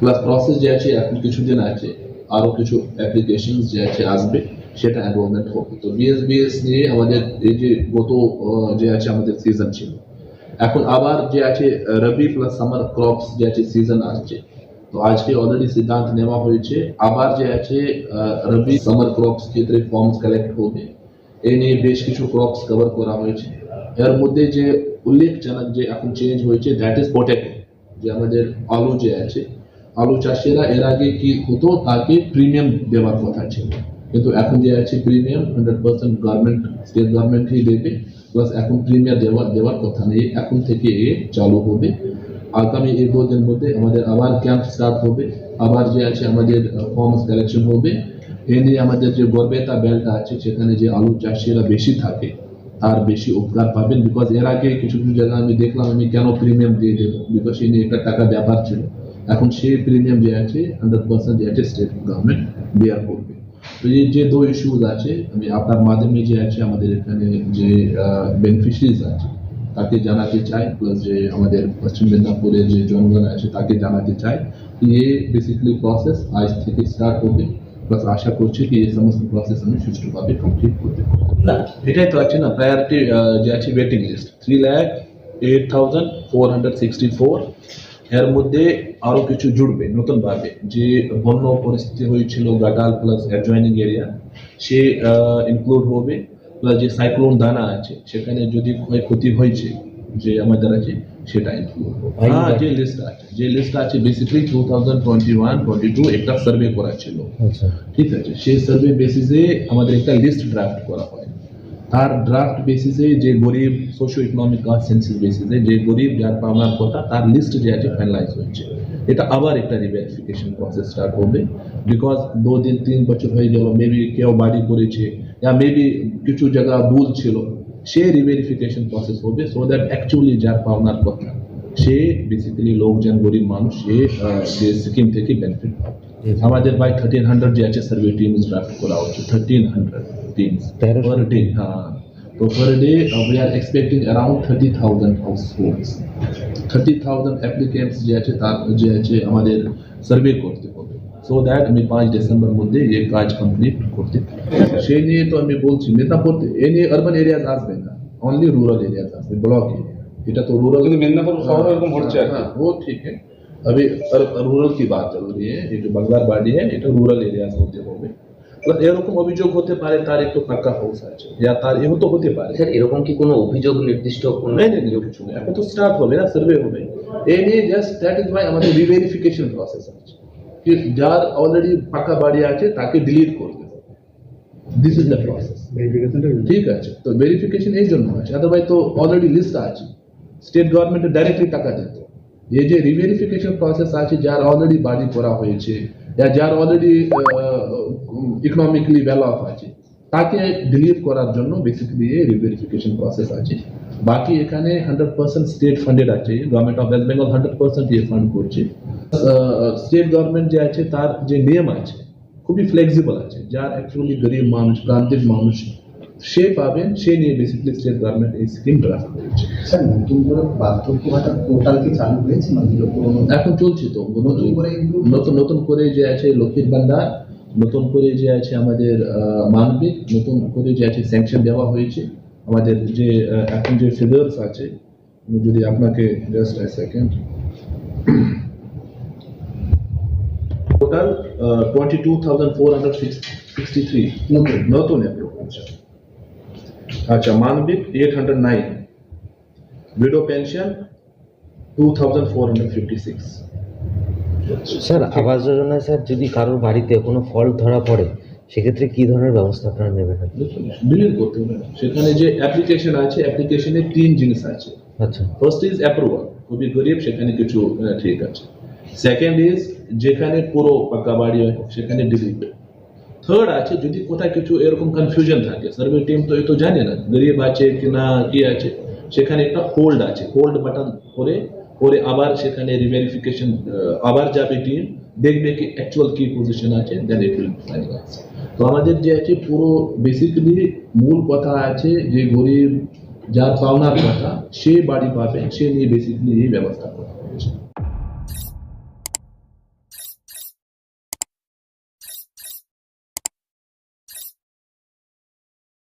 Plus process যে আছে এখন কিছুদিন আছে, আরো কিছু অ্যাপ্লিকেশন যে আছে আসবে, সেটা এনরোলমেন্ট হবে। তো বিএসবিএস নিয়ে আমাদের এই যে গত যে আছে আমাদের সিজন ছিল, এখন আবার যে আছে রবি প্লাস সামার ক্রপস যে আছে সিজন আসছে। তো আজকে অলরেডি সিদ্ধান্ত নেওয়া হয়েছে আবার যে আছে রবি সামার ক্রপস ক্ষেত্রে ফর্মস কালেক্ট হবে। এই নিয়ে বেশ কিছু ক্রপস কভার করা হয়েছে। এর মধ্যে যে উল্লেখজনক যে এখন চেঞ্জ হয়েছে দ্যাট ইজ পটেটো, যে আমাদের আলু যে আছে, আলু চাষিরা এর আগে কি হতো, তাকে প্রিমিয়াম দেওয়ার কথা ছিল, কিন্তু এখন যে আছে প্রিমিয়াম 100% গভর্নমেন্ট, স্টেট গভর্নমেন্টই দেবে। প্লাস এখন প্রিমিয়াম দেওয়ার কথা নেই, এখন থেকে এ চালু হবে। আগামী 1-2 দিনের মধ্যে আমাদের আবার ক্যাম্প স্টার্ট হবে, আবার যে আছে আমাদের ফর্মস কালেকশন হবে। এ নিয়ে আমাদের যে গড়বেতা বেল্ট আছে, সেখানে যে আলু চাষিরা বেশি থাকে তার বেশি উপকার পাবেন। বিকজ এর আগে কিছু কিছু জায়গায় আমি দেখলাম আমি কেন প্রিমিয়াম দিয়ে দেবো, বিকজ এই নিয়ে একটা টাকা ব্যাপার ছিল। এখন সেই প্রিমিয়াম যে আছে 100% যে আছে স্টেট গভর্নমেন্ট বেয়ার করবে। তো এই যে 2 ইস্যুজ আছে, আমি আপনার মাধ্যমে যে আছে আমাদের এখানে যে বেনিফিশিয়ারিজ আছে তাকে জানাতে চাই, প্লাস যে আমাদের পশ্চিম মেদিনীপুরের যে জনগণ আছে তাকে জানাতে চাই कि ये बेसिकली প্রসেস আজ থেকে স্টার্ট হবে। প্লাস আশা করছি কি এই সমস্ত প্রসেস আমি সুষ্ঠুভাবে কমপ্লিট করতে পারবো। না, এটাই তো আছে না, প্রায়োরিটি যে আছে ওয়েটিং লিস্ট 3,08,464। এর মধ্যে আরো কিছু জুড়বে নতুন ভাবে, যে বন্য পরিস্থিতি হয়েছিল গাটাল প্লাস অ্যাডজয়নিং এরিয়া, সে ইনক্লুড হবে। প্লাস যে সাইক্লোন দানা আছে সেখানে যদি ক্ষয়ক্ষতি হয়েছে যে আমাদের আছে সেটা ইনক্লুড হবে। হ্যাঁ, যে লিস্ট আছে বেসিক্যালি 2021-22 একটা সার্ভে করা ছিল। আচ্ছা, ঠিক আছে, সেই সার্ভে বেসিসে আমাদের একটা লিস্ট ড্রাফট করা হয়। তার ড্রাফট বেসিসে যে গরিব সোশিও ইকোনমিক সেন্সিস বেসিসে যে গরিব যার পাওনার কথা তার লিস্ট যে আছে ফাইনালাইজ হয়েছে। এটা আবার একটা রিভেরিফিকেশন প্রসেস স্টার্ট হবে, বিকজ 2-3 বছর হয়ে গেল, মেবি কেউ বাড়ি করেছে या মেবি কিছু জায়গা ভুল ছিল, সে রিভেরিফিকেশন প্রসেস হবে সো দ্যাট অ্যাকচুয়ালি যার পাওনার কথা সে বেসিক্যালি লোকজন গরিব মানুষ সে স্কিম থেকে বেনিফিট পাবে। আমাদের বাই 1300 যে আছে সার্ভে টিমস ড্রাফট করা হচ্ছে, 1300 টিমস per day। हाँ, तो per day we are expecting around 30,000 households, 30,000 applicants যে আছে তার যে আছে আমাদের সার্ভে করতে হবে, সো দ্যাট আমি 5 ডিসেম্বর মধ্যে এই কাজ কমপ্লিট করতে পারি। সেই নিয়ে তো আমি বলছি মেদিনীপুর এ নিয়ে আরবান এরিয়াজ আসবে না, অনলি রুরাল এরিয়াজ আসবে, ব্লক এরিয়া। এটা তো রুরাল মেদিনীপুর শহর এরকম হচ্ছে। हाँ, वो ठीक है। अभी रूरल की बात चल रही है, ये जो বাংলার বাড়ি है এটা রুরাল এরিয়াজ মধ্যে হবে। এরকম অভিযোগ হতে পারে তার একটু পাকা হাউস আছে, या তার এও তো হতে পারে। স্যার, এরকম কি কোনো অভিযোগ নির্দিষ্ট কোনো নেই কিছু নেই, এখন তো স্টার্ট হবে না, সার্ভে হবে। এই নিয়ে জাস্ট দ্যাট ইজ ওয়াই আমাদের রিভেরিফিকেশন প্রসেস আছে, कि যার অলরেডি পাকা বাড়ি আছে তাকে ডিলিট করতে হবে। This is the process. ঠিক আছে, তো ভেরিফিকেশন এই জন্য আছে, আদারওয়াইজ তো অলরেডি লিস্ট আছে, স্টেট গভর্নমেন্ট ডাইরেক্টলি টাকা দিত। এই যে রিভেরিফিকেশন প্রসেস আছে, যার অলরেডি বাড়ি করা হয়েছে या যার অলরেডি ইকোনমিক্যালি ওয়েল অফ আছে তাকে ডিলিট করার জন্য বেসিক্যালি এই রিভেরিফিকেশন প্রসেস আছে। বাকি এখানে 100% স্টেট ফান্ডেড আছে, গভর্নমেন্ট অফ ওয়েস্ট বেঙ্গল 100% দিয়ে ফান্ড করছে। স্টেট গভর্নমেন্ট যে আছে তার যে নিয়ম আছে খুবই ফ্লেক্সিবল আছে, যার অ্যাকচুয়ালি গরিব মানুষ প্রান্তিক মানুষ সে পাবেন, সে নিয়ে বেসিক্যালি স্টেট গভর্নমেন্ট এই স্কিম ড্রাফট করেছে। স্যার, নতুন করে বার্ধক্য ভাতা পোর্টাল কি চালু হয়েছে না? এখন চলছে তো, নতুন করে যে আছে লক্ষ্মীর ভান্ডার, নতুন করে যে আছে আমাদের মানবিক, নতুন করে যে আছে স্যাংশন দেওয়া হয়েছে। আমাদের যে এখন যে ফিগার্স আছে, যদি আপনাকে জাস্ট এ সেকেন্ড, টোটাল 22,463 নতুন অ্যাপ্রুভ হচ্ছে। আচ্ছা, মানবিক 809, উইডো পেনশন 2,456। স্যার আবাস যোজনায় স্যার যদি কারোর বাড়িতে কোনো ফল্ট ধরা পড়ে সেক্ষেত্রে কি ধরনের ব্যবস্থা আপনারা নেবেন? ডিলিট করতে হবে না, সেখানে যে অ্যাপ্লিকেশন আছে অ্যাপ্লিকেশনে 3 জিনিস আছে। আচ্ছা, ফার্স্ট ইজ অ্যাপ্রুভাল, খুবই গরিব সেখানে কিছু ঠিক আছে। সেকেন্ড ইজ যেখানে পুরো পাকা বাড়ি হয় সেখানে ডিলিট। থার্ড আছে যদি কোথায় কিছু এরকম কনফিউশন থাকে, সার্ভে টিম তো এত জানে না গরিব আছে কি না কি আছে, সেখানে একটা হোল্ড আছে, হোল্ড বাটন করে আবার সেখানে রিভেরিফিকেশন আবার যাবে টিম, দেখবে কি অ্যাকচুয়াল কি পজিশন আছে, দেন ইট উইল ফাইনালাইজ। তো আমাদের যে আছে পুরো বেসিক্যালি মূল কথা আছে যে গরিব যার পাওনার কথা সে বাড়ি পাবে, সে নিয়ে বেসিক্যালি এই ব্যবস্থা করা হয়েছে।